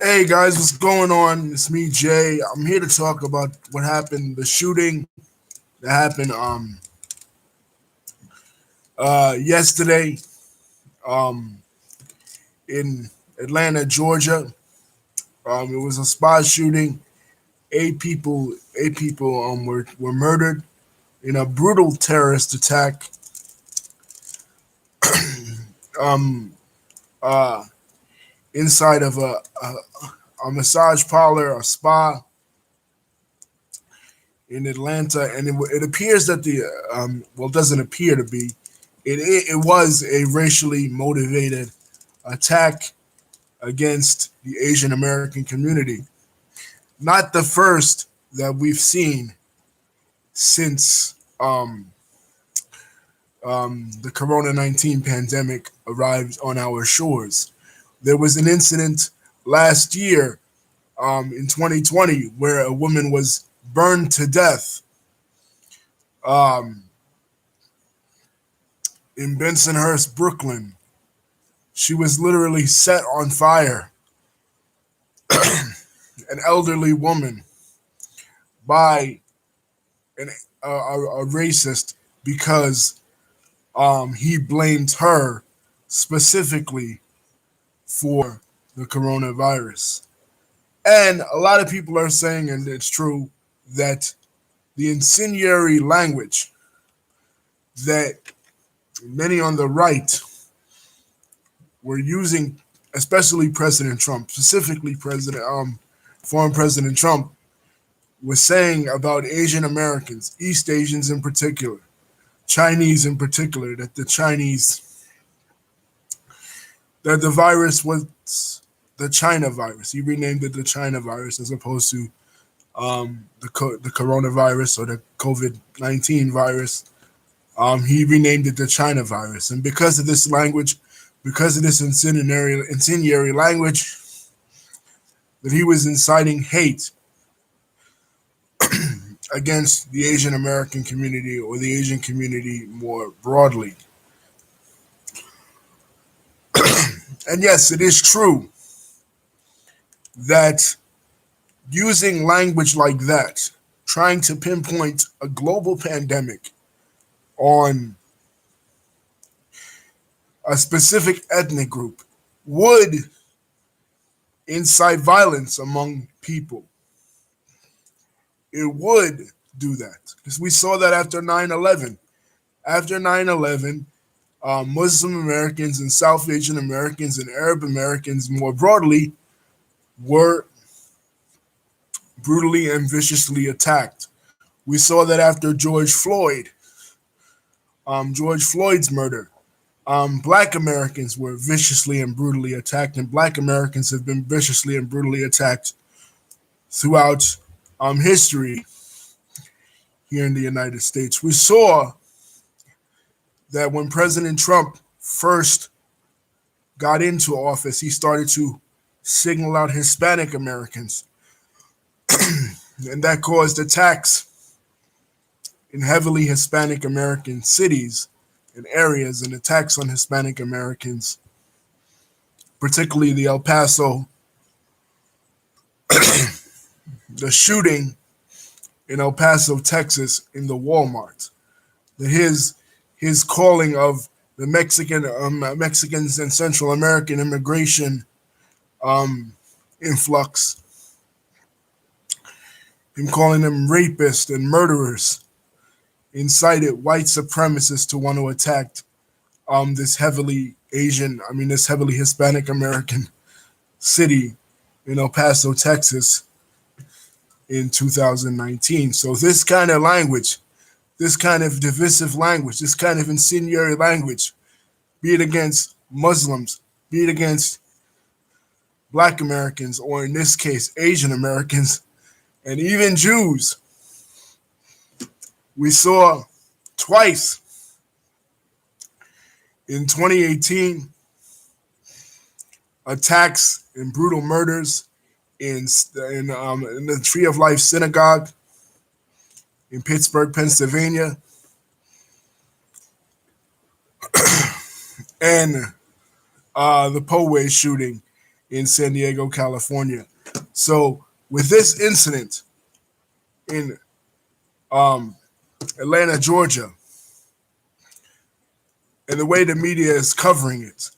Hey guys, what's going on? It's me, Jay. I'm here to talk about what happened, the shooting that happened yesterday um in Atlanta, Georgia. It was a spy shooting. Eight people were murdered in a brutal terrorist attack um uh inside of a massage parlor, a spa in Atlanta, and it appears that it doesn't appear to be. It was a racially motivated attack against the Asian American community. Not the first that we've seen since the Corona 19 pandemic arrived on our shores. There was an incident last year in 2020 where a woman was burned to death um, in Bensonhurst, Brooklyn. She was literally set on fire, an elderly woman, by a racist because he blamed her specifically for the coronavirus. And a lot of people are saying, and it's true, that the incendiary language that many on the right were using, especially President Trump, specifically former President Trump, was saying about Asian Americans, East Asians in particular, Chinese in particular, that the virus was the China virus. He renamed it the China virus as opposed to the coronavirus or the COVID-19 virus. He renamed it the China virus, and because of this language, because of this incendiary language, that he was inciting hate against the Asian American community or the Asian community more broadly. And yes, it is true that using language like that, trying to pinpoint a global pandemic on a specific ethnic group, would incite violence among people. It would do that because we saw that after 9/11. After 9/11, Muslim Americans and South Asian Americans and Arab Americans more broadly were brutally and viciously attacked. We saw that after George Floyd's murder. Black Americans were viciously and brutally attacked, and Black Americans have been viciously and brutally attacked throughout history here in the United States. We saw that when President Trump first got into office, he started to signal out Hispanic Americans, and that caused attacks in heavily Hispanic American cities and areas, and attacks on Hispanic Americans, particularly the El Paso, the shooting in El Paso, Texas, in the Walmart. His calling of the Mexicans and Central American immigration influx, him calling them rapists and murderers, incited white supremacists to want to attack this heavily Hispanic American city in El Paso, Texas, in 2019. So this kind of language, this kind of divisive language, this kind of incendiary language, be it against Muslims, be it against Black Americans, or in this case, Asian Americans, and even Jews. We saw twice in 2018 attacks and brutal murders in the Tree of Life Synagogue in Pittsburgh, Pennsylvania, and the Poway shooting in San Diego, California. So with this incident in um, Atlanta, Georgia, and the way the media is covering it,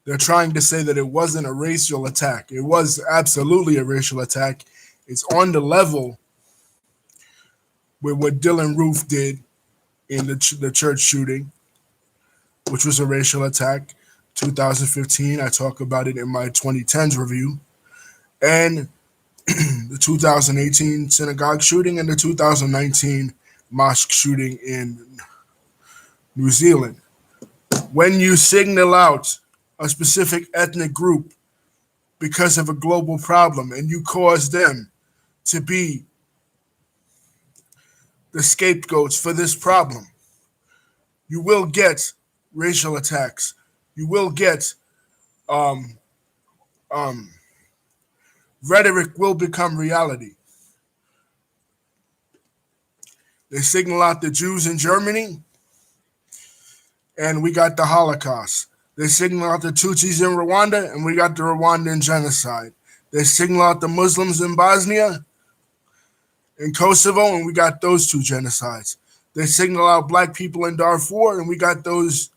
they're trying to say that it wasn't a racial attack. It was absolutely a racial attack. It's on the level with what Dylan Roof did in the church shooting, which was a racial attack. 2015, I talk about it in my 2010s review, and the 2018 synagogue shooting and the 2019 mosque shooting in New Zealand. When you signal out a specific ethnic group because of a global problem and you cause them to be the scapegoats for this problem, you will get racial attacks. You will get um, um, rhetoric will become reality. They signal out the Jews in Germany, and we got the Holocaust. They signal out the Tutsis in Rwanda, and we got the Rwandan genocide. They signal out the Muslims in Bosnia and Kosovo, and we got those two genocides. They signal out black people in Darfur, and we got those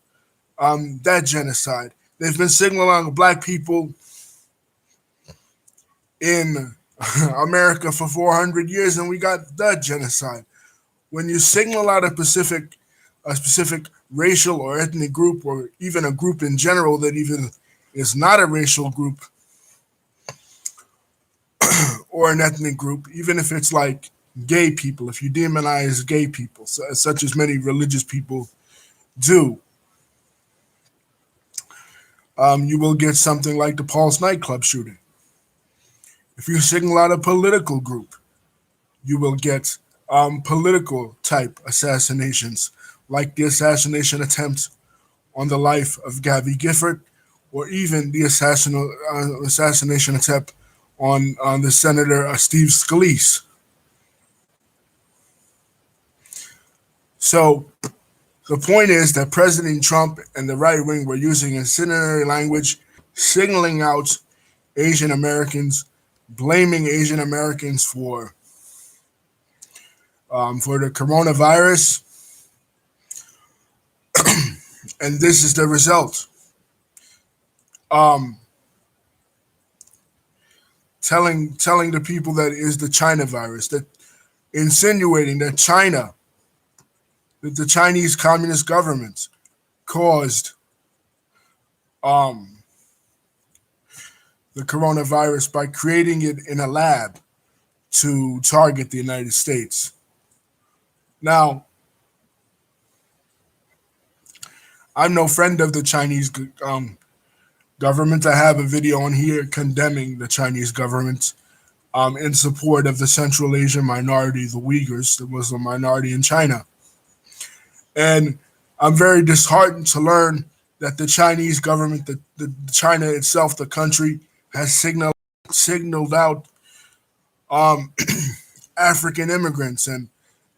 that genocide. They've been signaling out black people in America for 400 years, and we got that genocide. When you signal out a specific racial or ethnic group, or even a group in general that even is not a racial group or an ethnic group, even if it's like gay people, if you demonize gay people, such as many religious people do, you will get something like the Pulse nightclub shooting. If you signal out a political group, you will get political type assassinations, like the assassination attempt on the life of Gabby Gifford, or even the assassination attempt on the Senator Steve Scalise. So the point is that President Trump and the right wing were using incendiary language, signaling out Asian Americans, blaming Asian Americans for the coronavirus, and this is the result. Um, telling the people that it is the China virus, that insinuating that the Chinese Communist government caused um, the coronavirus by creating it in a lab to target the United States. Now, I'm no friend of the Chinese government. I have a video on here condemning the Chinese government in support of the Central Asian minority, the Uyghurs, the Muslim minority in China. And I'm very disheartened to learn that the Chinese government, the China itself, the country, has signaled out um, African immigrants and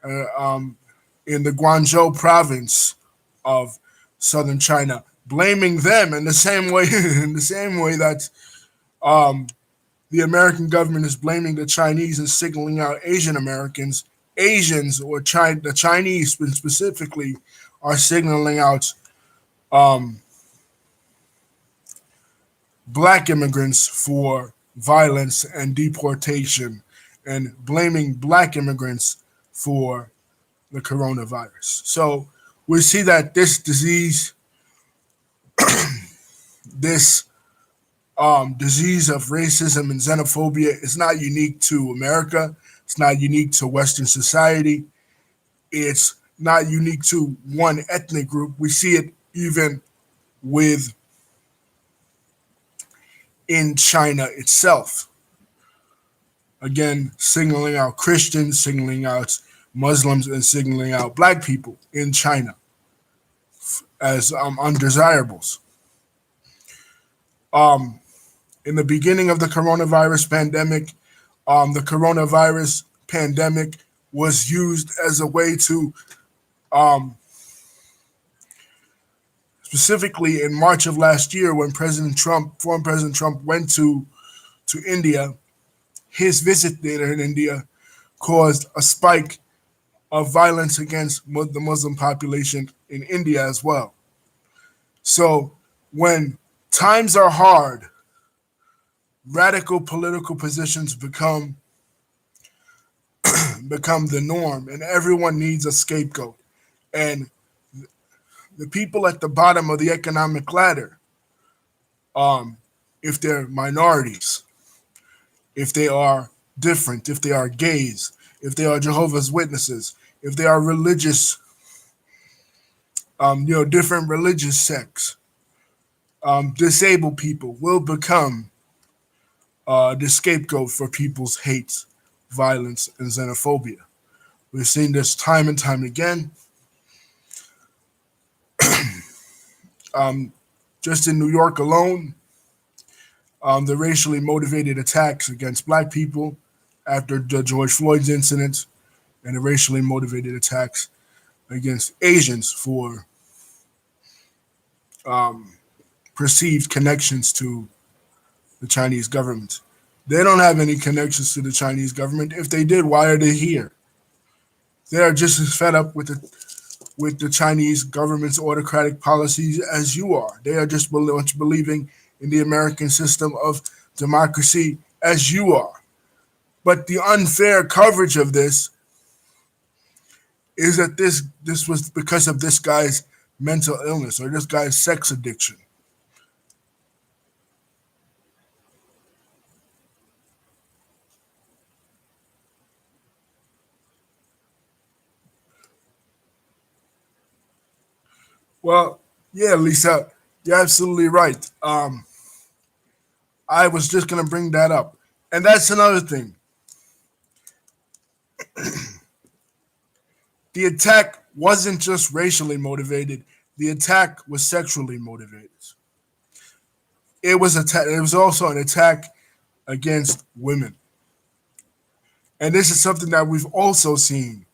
in the Guangzhou province of southern China, blaming them in the same way that um, the American government is blaming the Chinese and signaling out Asian Americans. Asians, or the Chinese specifically, are signaling out um, black immigrants for violence and deportation, and blaming black immigrants for the coronavirus. So we see that this disease, this disease of racism and xenophobia, is not unique to America. It's not unique to Western society. It's not unique to one ethnic group. We see it even in China itself. Again, signaling out Christians, signaling out Muslims, and signaling out black people in China as undesirables. In the beginning of the coronavirus pandemic was used as a way to Specifically in March of last year, when former President Trump, went to India, his visit there in India caused a spike of violence against the Muslim population in India as well. So when times are hard, radical political positions become the norm, and everyone needs a scapegoat. And the people at the bottom of the economic ladder, um, if they're minorities, if they are different, if they are gays, if they are Jehovah's Witnesses, if they are religious, different religious sects, disabled people will become the scapegoat for people's hate, violence, and xenophobia. We've seen this time and time again. Um, just in New York alone, the racially motivated attacks against black people after the George Floyd's incident, and the racially motivated attacks against Asians for um, perceived connections to the Chinese government. They don't have any connections to the Chinese government. If they did, why are they here? They are just as fed up with the Chinese government's autocratic policies as you are. They are just believing in the American system of democracy as you are. But the unfair coverage of this is that this was because of this guy's mental illness or this guy's sex addiction. Well, yeah, Lisa, you're absolutely right. I was just gonna bring that up, and that's another thing. The attack wasn't just racially motivated. The attack was sexually motivated. It was also an attack against women, and this is something that we've also seen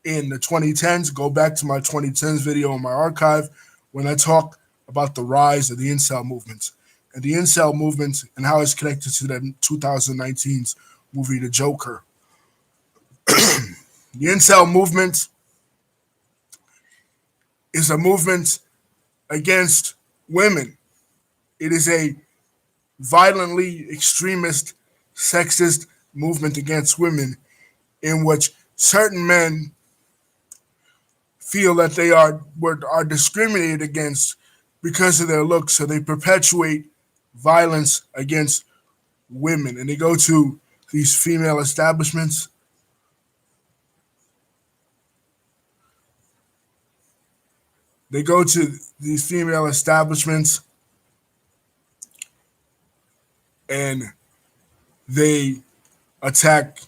in the 2010s. Go back to my 2010s video in my archive when I talk about the rise of the incel movement and the incel movement and how it's connected to the 2019's movie The Joker. The incel movement is a movement against women. It is a violently extremist, sexist movement against women in which certain men feel that they are discriminated against because of their looks, so they perpetuate violence against women, and they go to these female establishments. They go to these female establishments and they attack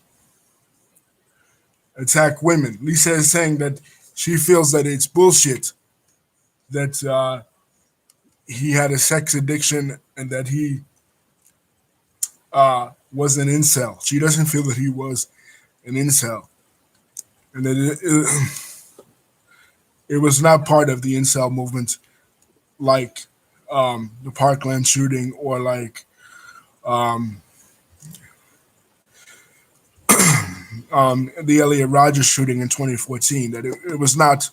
women. Lisa is saying that she feels that it's bullshit that he had a sex addiction and that he was an incel. She doesn't feel that he was an incel, and that it was not part of the incel movement, like the Parkland shooting or like um, the Elliot Rodgers shooting in 2014. That it was not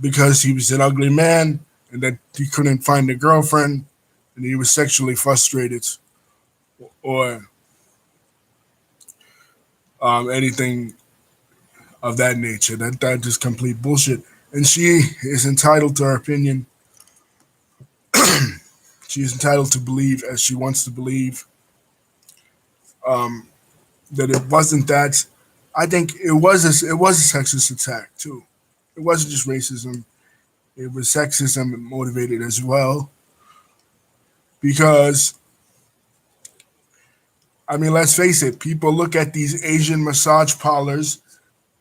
because he was an ugly man and that he couldn't find a girlfriend and he was sexually frustrated or anything of that nature. That is complete bullshit. And she is entitled to her opinion. She is entitled to believe as she wants to believe. Um, that it wasn't that. I think it was a sexist attack too. It wasn't just racism. It was sexism motivated as well. Because I mean, let's face it. People look at these Asian massage parlors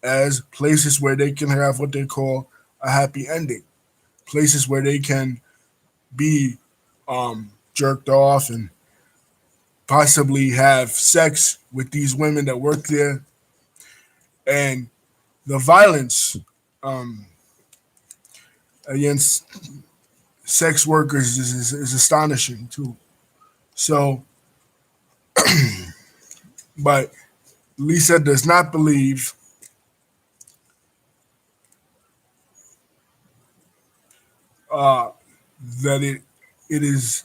as places where they can have what they call a happy ending. Places where they can be jerked off and possibly have sex with these women that work there. And the violence um, against sex workers is astonishing too. So, but Lisa does not believe uh, that it is.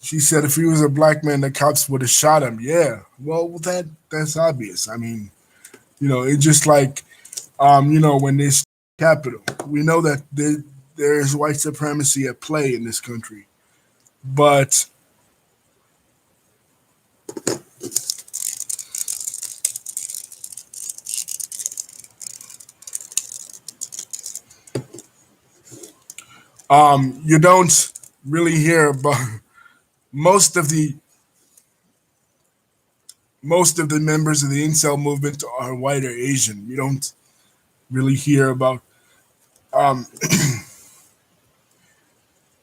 She said if he was a black man, the cops would have shot him. Yeah, well, that's obvious. I mean, it's just like when this Capitol, we know that there is white supremacy at play in this country, but you don't really hear about most of the most of the members of the incel movement are white or Asian. You don't really hear about um,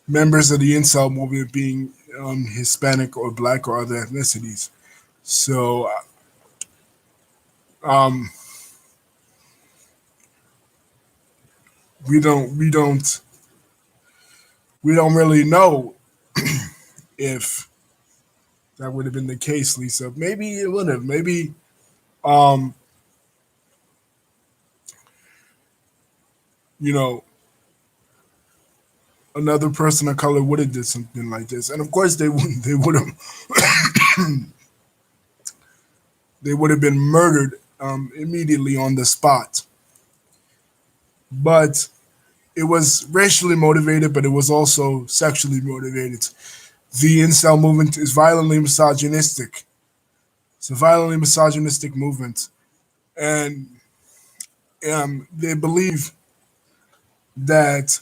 members of the incel movement being Hispanic or black or other ethnicities. So um, we don't really know if that would have been the case, Lisa. Maybe it would have. Maybe um, you know another person of color would have did something like this, and of course they would have they would have been murdered immediately on the spot. But it was racially motivated, but it was also sexually motivated. The incel movement is violently misogynistic. It's a violently misogynistic movement, and they believe that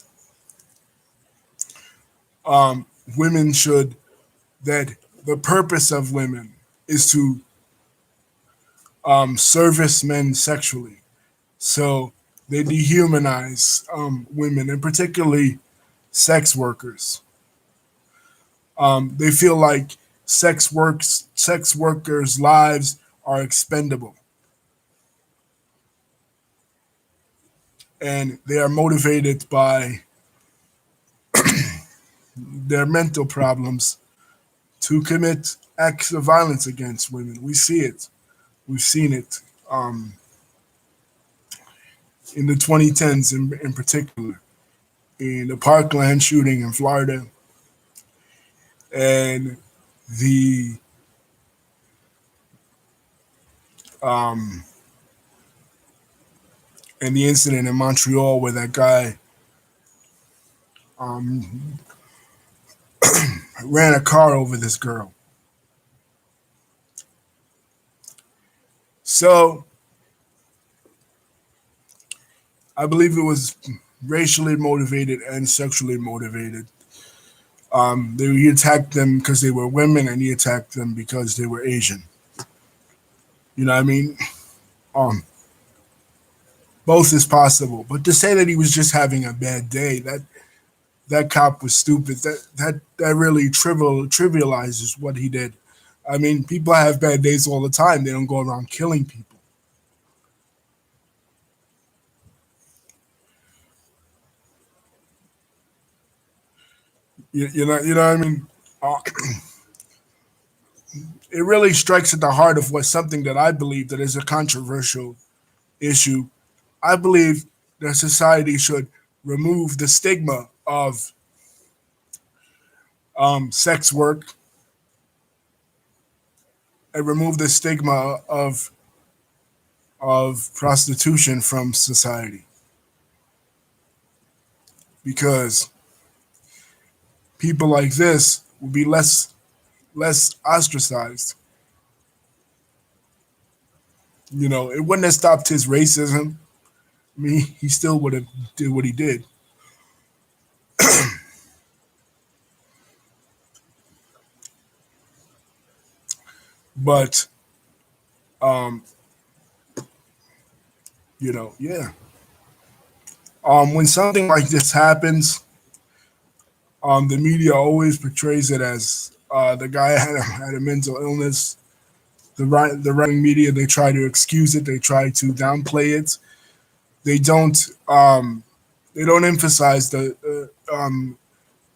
um, women should that the purpose of women is to service men sexually. So they dehumanize women, and particularly sex workers. They feel like sex workers' lives are expendable, and they are motivated by their mental problems to commit acts of violence against women. We see it. We've seen it um, in the 2010s, in particular, in the Parkland shooting in Florida, and the um, and the incident in Montreal where that guy um, ran a car over this girl. So I believe it was racially motivated and sexually motivated. He attacked them because they were women, and he attacked them because they were Asian. You know what I mean? Um, both is possible, but to say that he was just having a bad day, that cop was stupid. That really trivializes what he did. I mean, people have bad days all the time. They don't go around killing people. You know what I mean? Uh, it really strikes at the heart of what something that I believe that is a controversial issue. I believe that society should remove the stigma of sex work and remove the stigma of prostitution from society because people like this will be less ostracized. It wouldn't have stopped his racism. I mean, he still would have did what he did. But um, yeah. When something like this happens, the media always portrays it as the guy had a mental illness. the right wing media, they try to excuse it, they try to downplay it. They don't they don't emphasize the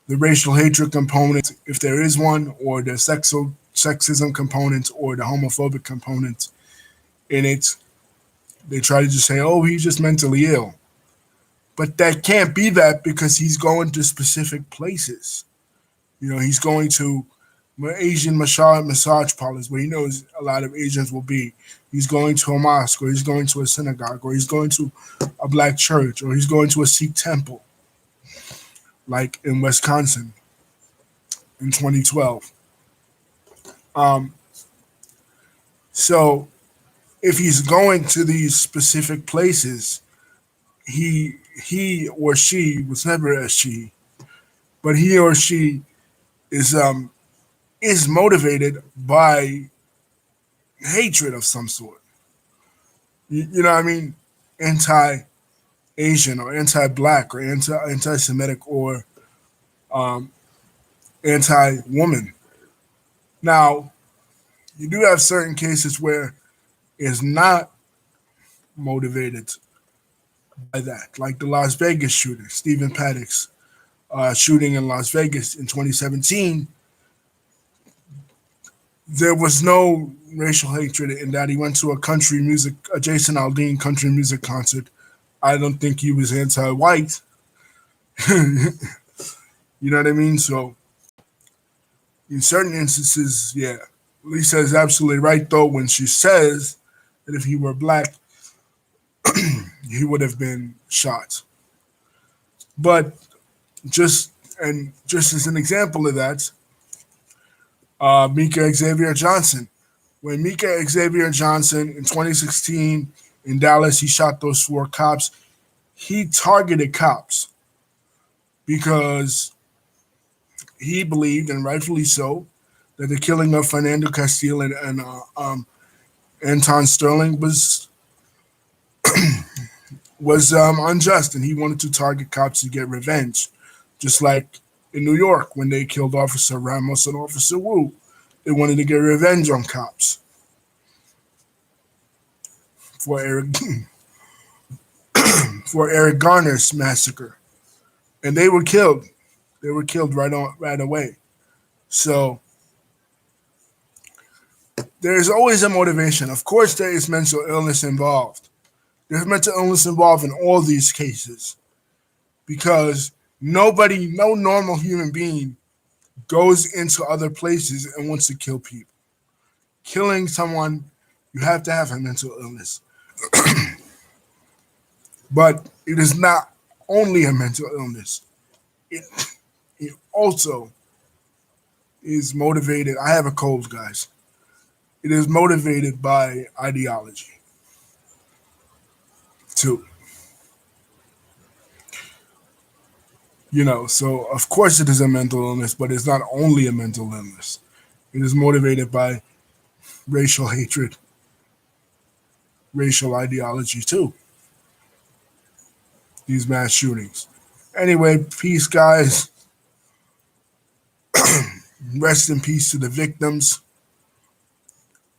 racial hatred component, if there is one, or the sexism component, or the homophobic component in it. They try to just say, "Oh, he's just mentally ill," but that can't be that because he's going to specific places. He's going to Asian massage parlors where he knows a lot of Asians will be. He's going to a mosque, or he's going to a synagogue, or he's going to a black church, or he's going to a Sikh temple, like in Wisconsin in 2012. Um, so if he's going to these specific places, he or she was never a she, but he or she is motivated by hatred of some sort. You know what I mean? Anti-Asian, or anti-black, or anti-Semitic, or um, anti-woman. Now, you do have certain cases where it's not motivated by that, like the Las Vegas shooter, Stephen Paddock's shooting in Las Vegas in 2017. There was no racial hatred in that. He went to a Jason Aldean country music concert. I don't think he was anti-white. You know what I mean? So in certain instances, yeah, Lisa is absolutely right, though, when she says that if he were black, he would have been shot. But just as an example of that, Mika Xavier Johnson. When Mika Xavier Johnson in 2016 in Dallas, he shot those 4 cops. He targeted cops because he believed, and rightfully so, that the killing of Fernando Castile and Anton Sterling was unjust, and he wanted to target cops to get revenge, just like in New York when they killed Officer Ramos and Officer Wu. They wanted to get revenge on cops for Eric Garner's massacre, and they were killed. They were killed right away. So there is always a motivation. Of course, there is mental illness involved. There's mental illness involved in all these cases because no normal human being goes into other places and wants to kill people. Killing someone, you have to have a mental illness. But it is not only a mental illness. It also is motivated. I have a cold, guys. It is motivated by ideology, too. So of course it is a mental illness, but it's not only a mental illness. It is motivated by racial hatred, racial ideology, too. These mass shootings. Anyway, peace, guys. Rest in peace to the victims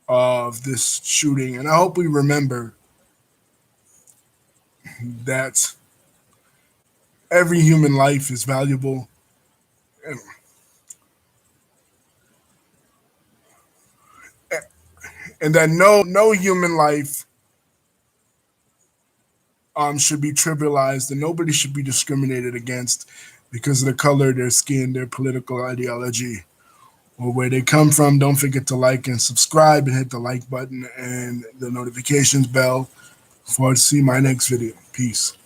of this shooting. And I hope we remember that every human life is valuable. And that no human life should be trivialized, and nobody should be discriminated against because of the color of their skin, their political ideology, or where they come from. Don't forget to like and subscribe and hit the like button and the notifications bell for to see my next video. Peace.